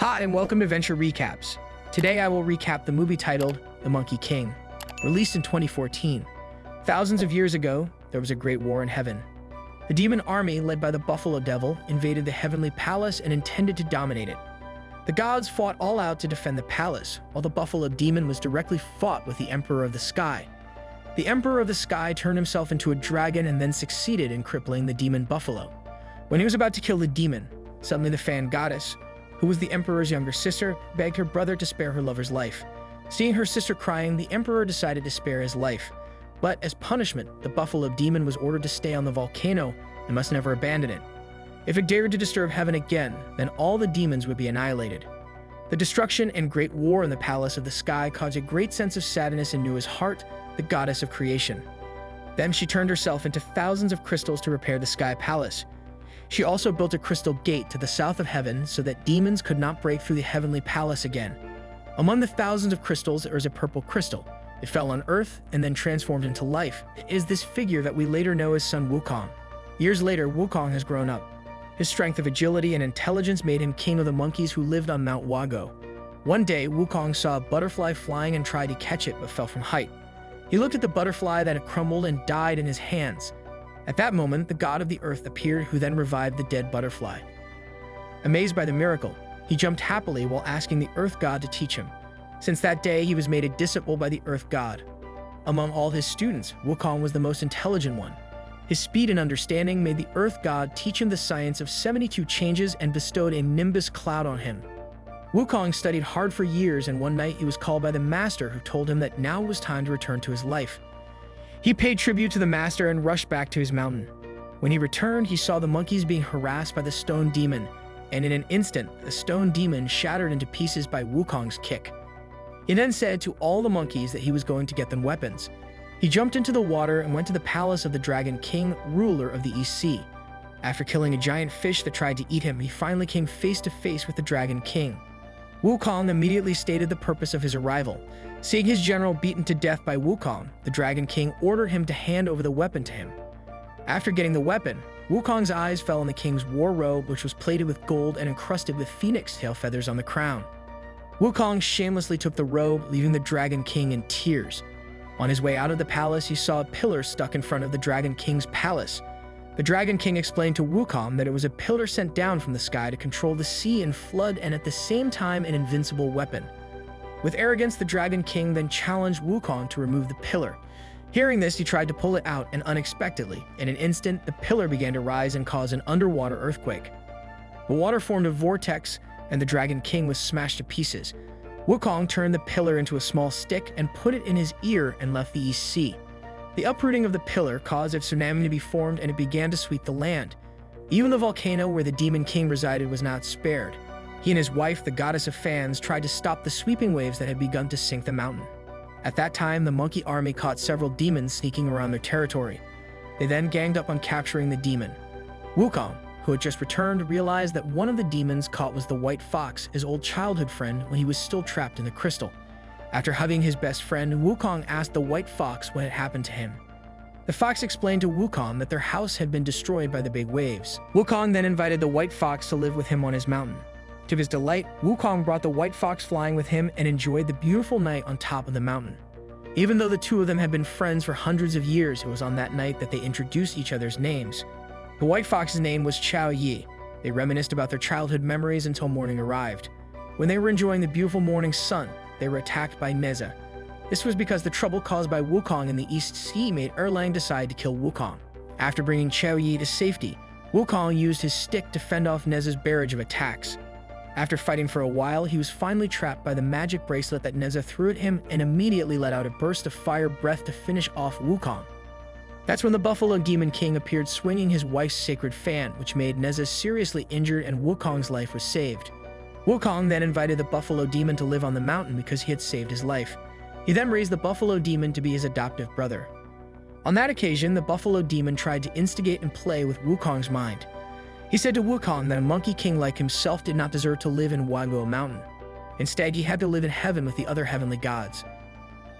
Hi, and welcome to Venture Recaps. Today I will recap the movie titled The Monkey King, released in 2014. Thousands of years ago, there was a great war in heaven. The demon army, led by the Buffalo Devil, invaded the heavenly palace and intended to dominate it. The gods fought all out to defend the palace, while the Buffalo Demon was directly fought with the Emperor of the Sky. The Emperor of the Sky turned himself into a dragon and then succeeded in crippling the demon Buffalo. When he was about to kill the demon, suddenly the fan goddess, who was the Emperor's younger sister, begged her brother to spare her lover's life. Seeing her sister crying, the Emperor decided to spare his life. But as punishment, the Buffalo Demon was ordered to stay on the volcano and must never abandon it. If it dared to disturb heaven again, then all the demons would be annihilated. The destruction and great war in the Palace of the Sky caused a great sense of sadness in Nua's heart, the goddess of creation. Then she turned herself into thousands of crystals to repair the Sky Palace. She also built a crystal gate to the south of heaven so that demons could not break through the heavenly palace again. Among the thousands of crystals, there was a purple crystal. It fell on Earth and then transformed into life. It is this figure that we later know as son Wukong. Years later, Wukong has grown up. His strength of agility and intelligence made him king of the monkeys who lived on Mount Wago. One day, Wukong saw a butterfly flying and tried to catch it but fell from height. He looked at the butterfly that had crumbled and died in his hands. At that moment, the god of the earth appeared, who then revived the dead butterfly. Amazed by the miracle, he jumped happily while asking the earth god to teach him. Since that day, he was made a disciple by the earth god. Among all his students, Wukong was the most intelligent one. His speed and understanding made the earth god teach him the science of 72 changes and bestowed a nimbus cloud on him. Wukong studied hard for years, and one night he was called by the master, who told him that now was time to return to his life. He paid tribute to the master and rushed back to his mountain. When he returned, he saw the monkeys being harassed by the stone demon, and in an instant, the stone demon shattered into pieces by Wukong's kick. He then said to all the monkeys that he was going to get them weapons. He jumped into the water and went to the palace of the Dragon King, ruler of the East Sea. After killing a giant fish that tried to eat him, he finally came face to face with the Dragon King. Wukong immediately stated the purpose of his arrival. Seeing his general beaten to death by Wukong, the Dragon King ordered him to hand over the weapon to him. After getting the weapon, Wukong's eyes fell on the king's war robe, which was plated with gold and encrusted with phoenix tail feathers on the crown. Wukong shamelessly took the robe, leaving the Dragon King in tears. On his way out of the palace, he saw a pillar stuck in front of the Dragon King's palace. The Dragon King explained to Wukong that it was a pillar sent down from the sky to control the sea and flood, and at the same time an invincible weapon. With arrogance, the Dragon King then challenged Wukong to remove the pillar. Hearing this, he tried to pull it out, and unexpectedly, in an instant, the pillar began to rise and cause an underwater earthquake. The water formed a vortex, and the Dragon King was smashed to pieces. Wukong turned the pillar into a small stick and put it in his ear and left the East Sea. The uprooting of the pillar caused a tsunami to be formed, and it began to sweep the land. Even the volcano where the Demon King resided was not spared. He and his wife, the goddess of fans, tried to stop the sweeping waves that had begun to sink the mountain. At that time, the monkey army caught several demons sneaking around their territory. They then ganged up on capturing the demon. Wukong, who had just returned, realized that one of the demons caught was the white fox, his old childhood friend, when he was still trapped in the crystal. After hugging his best friend, Wukong asked the white fox what had happened to him. The fox explained to Wukong that their house had been destroyed by the big waves. Wukong then invited the white fox to live with him on his mountain. To his delight, Wukong brought the white fox flying with him and enjoyed the beautiful night on top of the mountain. Even though the two of them had been friends for hundreds of years, it was on that night that they introduced each other's names. The white fox's name was Chao Yi. They reminisced about their childhood memories until morning arrived. When they were enjoying the beautiful morning sun, they were attacked by Neza. This was because the trouble caused by Wukong in the East Sea made Erlang decide to kill Wukong. After bringing Chao Yi to safety, Wukong used his stick to fend off Neza's barrage of attacks. After fighting for a while, he was finally trapped by the magic bracelet that Neza threw at him and immediately let out a burst of fire breath to finish off Wukong. That's when the Buffalo Demon King appeared, swinging his wife's sacred fan, which made Neza seriously injured, and Wukong's life was saved. Wukong then invited the Buffalo Demon to live on the mountain because he had saved his life. He then raised the Buffalo Demon to be his adoptive brother. On that occasion, the Buffalo Demon tried to instigate and play with Wukong's mind. He said to Wukong that a monkey king like himself did not deserve to live in Wago Mountain. Instead, he had to live in heaven with the other heavenly gods.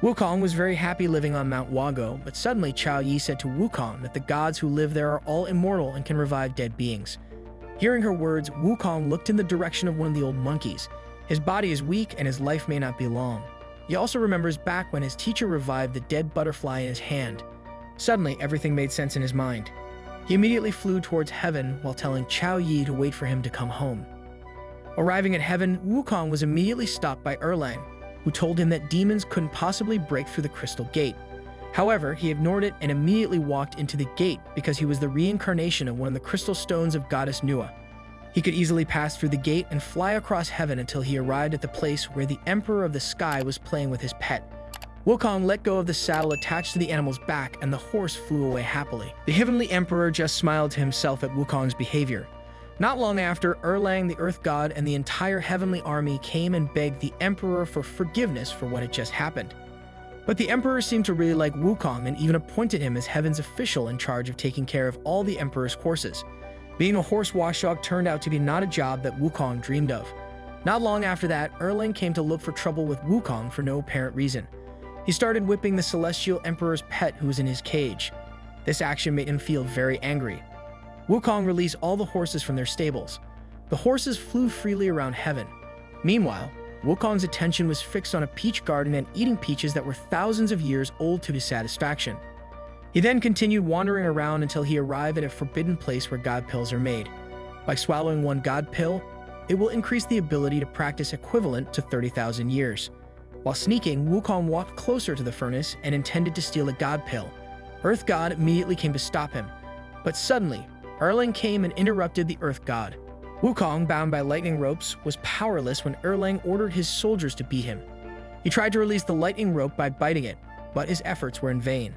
Wukong was very happy living on Mount Wago, but suddenly Chao Yi said to Wukong that the gods who live there are all immortal and can revive dead beings. Hearing her words, Wukong looked in the direction of one of the old monkeys. His body is weak and his life may not be long. He also remembers back when his teacher revived the dead butterfly in his hand. Suddenly, everything made sense in his mind. He immediately flew towards heaven while telling Chao Yi to wait for him to come home. Arriving at heaven, Wukong was immediately stopped by Erlang, who told him that demons couldn't possibly break through the crystal gate. However, he ignored it and immediately walked into the gate because he was the reincarnation of one of the crystal stones of goddess Nua. He could easily pass through the gate and fly across heaven until he arrived at the place where the Emperor of the Sky was playing with his pet. Wukong let go of the saddle attached to the animal's back and the horse flew away happily. The Heavenly Emperor just smiled to himself at Wukong's behavior. Not long after, Erlang, the Earth God, and the entire heavenly army came and begged the Emperor for forgiveness for what had just happened. But the Emperor seemed to really like Wukong and even appointed him as heaven's official in charge of taking care of all the Emperor's horses. Being a horse washdog turned out to be not a job that Wukong dreamed of. Not long after that, Erlang came to look for trouble with Wukong for no apparent reason. He started whipping the Celestial Emperor's pet who was in his cage. This action made him feel very angry. Wukong released all the horses from their stables. The horses flew freely around heaven. Meanwhile, Wukong's attention was fixed on a peach garden and eating peaches that were thousands of years old to his satisfaction. He then continued wandering around until he arrived at a forbidden place where god pills are made. By swallowing one god pill, it will increase the ability to practice equivalent to 30,000 years. While sneaking, Wukong walked closer to the furnace and intended to steal a god pill. Earth God immediately came to stop him. But suddenly, Erlang came and interrupted the Earth God. Wukong, bound by lightning ropes, was powerless when Erlang ordered his soldiers to beat him. He tried to release the lightning rope by biting it, but his efforts were in vain.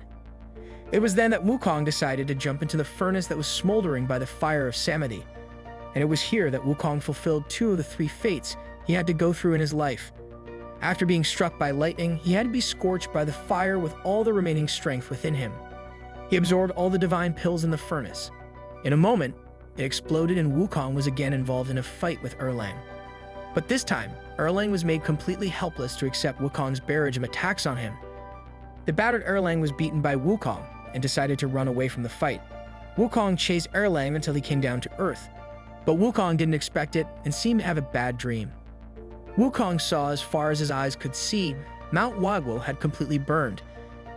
It was then that Wukong decided to jump into the furnace that was smoldering by the fire of Samadhi. And it was here that Wukong fulfilled 2 of the 3 fates he had to go through in his life. After being struck by lightning, he had to be scorched by the fire with all the remaining strength within him. He absorbed all the divine pills in the furnace. In a moment, it exploded and Wukong was again involved in a fight with Erlang. But this time, Erlang was made completely helpless to accept Wukong's barrage of attacks on him. The battered Erlang was beaten by Wukong and decided to run away from the fight. Wukong chased Erlang until he came down to Earth. But Wukong didn't expect it and seemed to have a bad dream. Wukong saw as far as his eyes could see, Mount Wagwo had completely burned.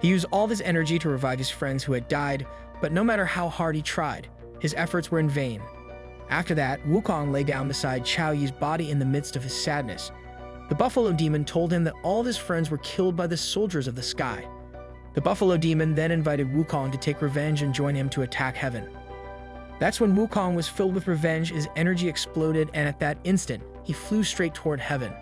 He used all of his energy to revive his friends who had died, but no matter how hard he tried, his efforts were in vain. After that, Wukong lay down beside Chao Yi's body in the midst of his sadness. The Buffalo Demon told him that all of his friends were killed by the soldiers of the sky. The Buffalo Demon then invited Wukong to take revenge and join him to attack heaven. That's when Wukong was filled with revenge, his energy exploded, and at that instant, he flew straight toward heaven.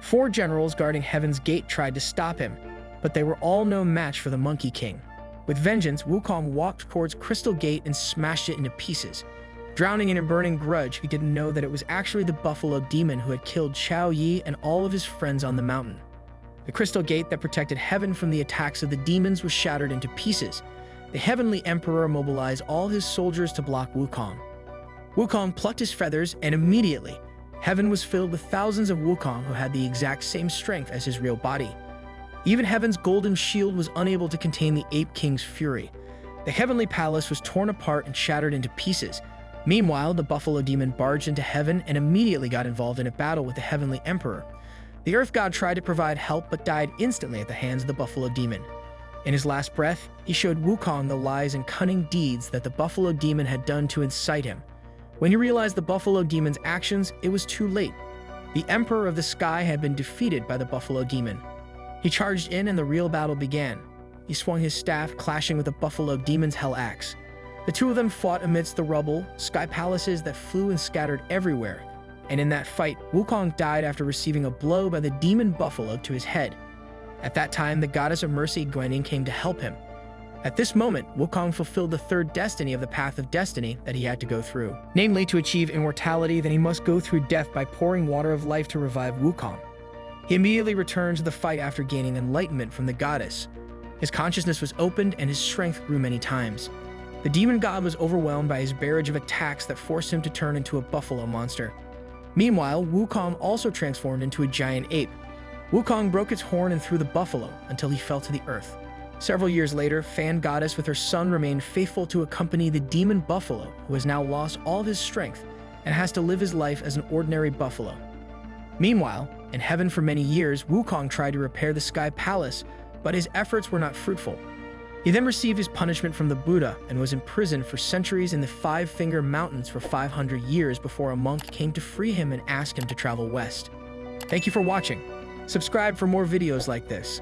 4 generals guarding heaven's gate tried to stop him, but they were all no match for the Monkey King. With vengeance, Wukong walked towards Crystal Gate and smashed it into pieces. Drowning in a burning grudge, he didn't know that it was actually the Buffalo Demon who had killed Chao Yi and all of his friends on the mountain. The Crystal Gate that protected heaven from the attacks of the demons was shattered into pieces. The Heavenly Emperor mobilized all his soldiers to block Wukong. Wukong plucked his feathers, and immediately, heaven was filled with thousands of Wukong who had the exact same strength as his real body. Even heaven's golden shield was unable to contain the Ape King's fury. The heavenly palace was torn apart and shattered into pieces. Meanwhile, the Buffalo Demon barged into heaven and immediately got involved in a battle with the Heavenly Emperor. The Earth God tried to provide help but died instantly at the hands of the Buffalo Demon. In his last breath, he showed Wukong the lies and cunning deeds that the Buffalo Demon had done to incite him. When he realized the Buffalo Demon's actions, it was too late. The Emperor of the Sky had been defeated by the Buffalo Demon. He charged in and the real battle began. He swung his staff, clashing with the Buffalo Demon's hell axe. The 2 of them fought amidst the rubble, sky palaces that flew and scattered everywhere. And in that fight, Wukong died after receiving a blow by the demon buffalo to his head. At that time, the goddess of mercy, Guanyin, came to help him. At this moment, Wukong fulfilled the 3rd destiny of the path of destiny that he had to go through. Namely, to achieve immortality, then he must go through death by pouring water of life to revive Wukong. He immediately returned to the fight after gaining enlightenment from the goddess. His consciousness was opened and his strength grew many times. The demon god was overwhelmed by his barrage of attacks that forced him to turn into a buffalo monster. Meanwhile, Wukong also transformed into a giant ape. Wukong broke its horn and threw the buffalo until he fell to the earth. Several years later, Fan Goddess with her son remained faithful to accompany the demon buffalo, who has now lost all of his strength and has to live his life as an ordinary buffalo. Meanwhile, in heaven for many years, Wukong tried to repair the Sky Palace, but his efforts were not fruitful. He then received his punishment from the Buddha and was imprisoned for centuries in the Five-Finger Mountains for 500 years before a monk came to free him and ask him to travel west. Thank you for watching. Subscribe for more videos like this.